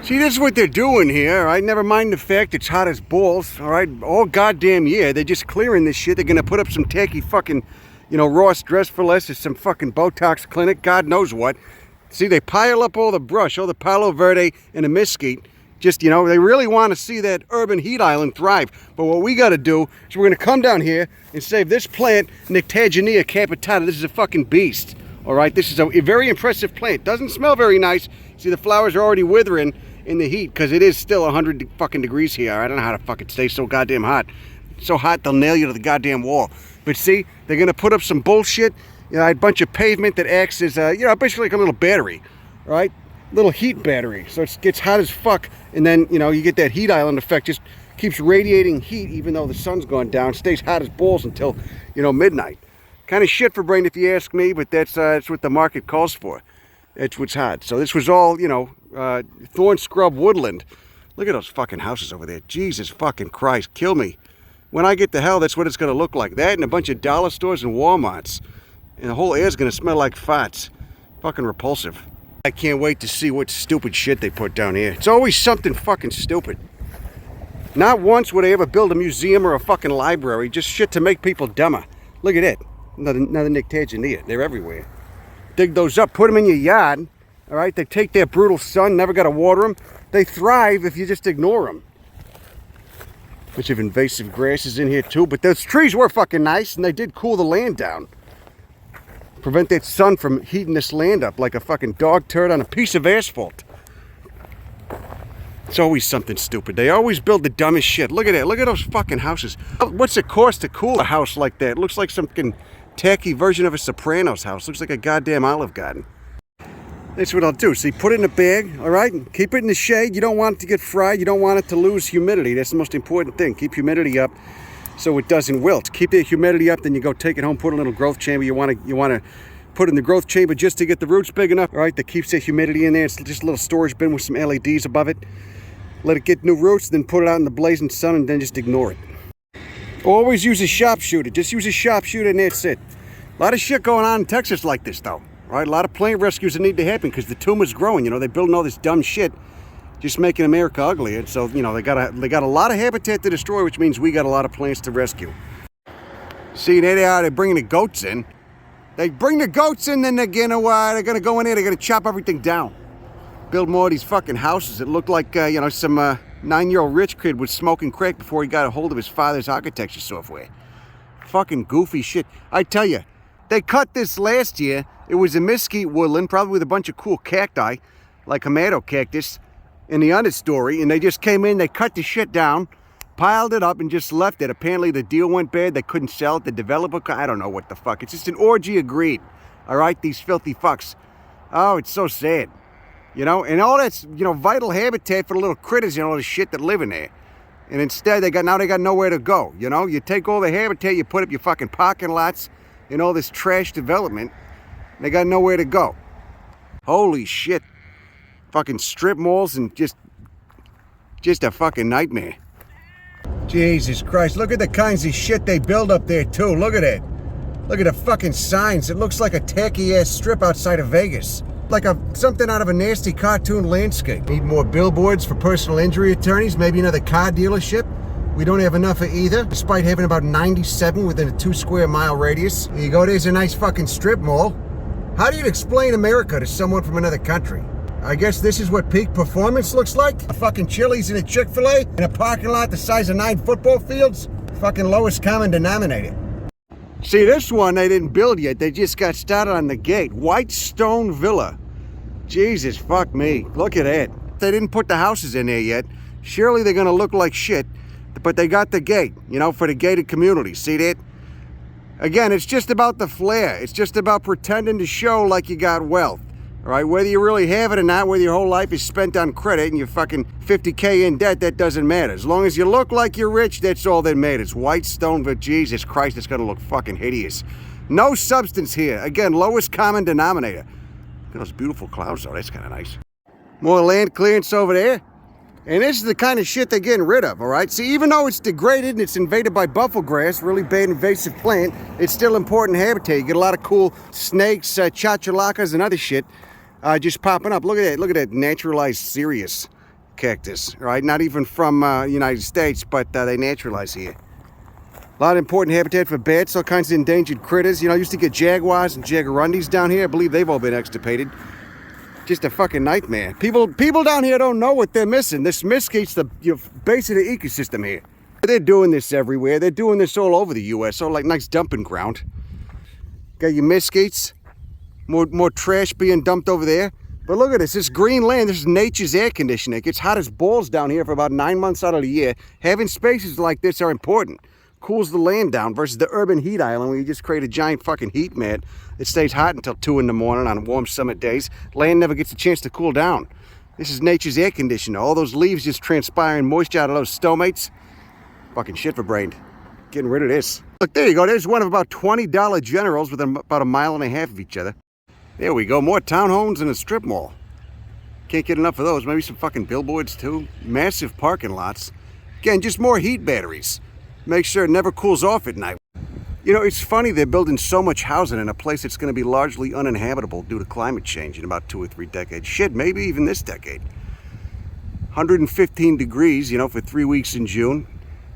See, this is what they're doing here, all right? Never mind the fact it's hot as balls, all right? All goddamn year, they're just clearing this shit. They're gonna put up some tacky fucking, Ross Dress for Less or some fucking Botox clinic, God knows what. See, they pile up all the brush, all the Palo Verde and the mesquite. Just, they really want to see that urban heat island thrive. But what we got to do is we're going to come down here and save this plant, Nyctaginia capitata. This is a fucking beast, all right? This is a very impressive plant. Doesn't smell very nice. See, the flowers are already withering in the heat because it is still 100 fucking degrees here. I don't know how to fucking stay so goddamn hot. It's so hot, they'll nail you to the goddamn wall. But see, they're going to put up some bullshit, a bunch of pavement that acts as, basically like a little battery, right? Little heat battery, so it gets hot as fuck, and then you get that heat island effect. Just keeps radiating heat even though the sun's gone down. Stays hot as balls until midnight. Kind of shit for brain if you ask me, but that's what the market calls for. That's what's hot. So this was all thorn scrub woodland. Look at those fucking houses over there. Jesus fucking Christ, kill me. When I get to hell, that's what it's gonna look like. That and a bunch of dollar stores and Walmarts, and the whole air's gonna smell like farts. Fucking repulsive. I can't wait to see what stupid shit they put down here. It's always something fucking stupid. Not once would I ever build a museum or a fucking library, just shit to make people dumber. Look at it. Another Nyctaginia. They're everywhere. Dig those up, put them in your yard. All right, they take their brutal sun, never got to water them. They thrive if you just ignore them. Bunch of invasive grasses in here too, but those trees were fucking nice and they did cool the land down. Prevent that sun from heating this land up like a fucking dog turd on a piece of asphalt. It's always something stupid. They always build the dumbest shit. Look at it. Look at those fucking houses. What's it cost to cool a house like that? It looks like some fucking tacky version of a Sopranos house. Looks like a goddamn Olive Garden. That's what I'll do. See, put it in a bag, all right? Keep it in the shade. You don't want it to get fried. You don't want it to lose humidity. That's the most important thing. Keep humidity up so it doesn't wilt. Keep the humidity up, then you go take it home, put a little growth chamber. You want to put it in the growth chamber just to get the roots big enough, all right, that keeps the humidity in there. It's just a little storage bin with some LEDs above it. Let it get new roots, then put it out in the blazing sun and then just ignore it. Always use a sharpshooter. Just use a sharpshooter and that's it. A lot of shit going on in Texas like this though, right? A lot of plant rescues that need to happen because the tumor's growing. They're building all this dumb shit, just making America ugly. And so, they got a lot of habitat to destroy, which means we got a lot of plants to rescue. See, there they are. They're bringing the goats in. They bring the goats in, then they're gonna go in there. They're gonna chop everything down, build more of these fucking houses. It looked like some 9-year-old rich kid was smoking crack before he got a hold of his father's architecture software. Fucking goofy shit. I tell you, they cut this last year. It was a mesquite woodland, probably with a bunch of cool cacti, like Hamato cactus, in the understory, and they just came in, they cut the shit down, piled it up, and just left it. Apparently the deal went bad, they couldn't sell it, the developer, I don't know what the fuck. It's just an orgy of greed, all right, these filthy fucks. Oh, it's so sad, and all that's, vital habitat for the little critters, the shit that live in there. And instead, they got nowhere to go, You take all the habitat, you put up your fucking parking lots and all this trash development, they got nowhere to go. Holy shit. Fucking strip malls and just a fucking nightmare. Jesus Christ, look at the kinds of shit they build up there too. Look at it. Look at the fucking signs. It looks like a tacky ass strip outside of Vegas. Like something out of a nasty cartoon landscape. Need more billboards for personal injury attorneys, maybe another car dealership. We don't have enough of either, despite having about 97 within a 2-square-mile radius. There you go, there's a nice fucking strip mall. How do you explain America to someone from another country? I guess this is what peak performance looks like. A fucking Chili's and a Chick-fil-A in a parking lot the size of 9 football fields. Fucking lowest common denominator. See, this one they didn't build yet. They just got started on the gate. White stone villa. Jesus, fuck me. Look at that. They didn't put the houses in there yet. Surely they're gonna look like shit. But they got the gate, for the gated community. See that? Again, it's just about the flair. It's just about pretending to show like you got wealth. All right, whether you really have it or not, whether your whole life is spent on credit and you're fucking 50K in debt, that doesn't matter. As long as you look like you're rich, that's all that matters. White stone, but Jesus Christ, it's gonna look fucking hideous. No substance here. Again, lowest common denominator. Look at those beautiful clouds, though. That's kind of nice. More land clearance over there. And this is the kind of shit they're getting rid of, all right? See, even though it's degraded and it's invaded by buffalo grass, really bad invasive plant, it's still important habitat. You get a lot of cool snakes, chachalakas, and other shit just popping up. Look at that naturalized Sirius. cactus, right? Not even from United States, but they naturalize here. A lot of important habitat for bats, all kinds of endangered critters. You know, I used to get jaguars and jaguarundis down here. I believe they've all been extirpated. Just a fucking nightmare. People down here don't know what they're missing. This mitigates the base of the ecosystem here. They're doing this everywhere. They're doing this all over the U.S. So like nice dumping ground. Got your mesquites. More trash being dumped over there. But look at this. This green land, this is nature's air conditioner. It gets hot as balls down here for about 9 months out of the year. Having spaces like this are important. Cools the land down versus the urban heat island where you just create a giant fucking heat mat. It stays hot until 2 in the morning on warm summer days. Land never gets a chance to cool down. This is nature's air conditioner. All those leaves just transpiring moisture out of those stomates. Fucking shit for brain. Getting rid of this. Look, there you go. There's one of about 20 Dollar Generals within about a mile and a half of each other. There we go. More townhomes and a strip mall. Can't get enough of those. Maybe some fucking billboards too. Massive parking lots. Again, just more heat batteries. Make sure it never cools off at night. You know, it's funny they're building so much housing in a place that's going to be largely uninhabitable due to climate change in about 2 or 3 decades. Shit, maybe even this decade. 115 degrees, you know, for 3 weeks in June.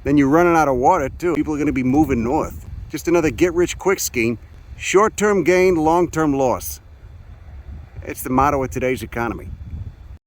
Then you're running out of water too. People are going to be moving north. Just another get-rich-quick scheme. Short-term gain, long-term loss. It's the motto of today's economy.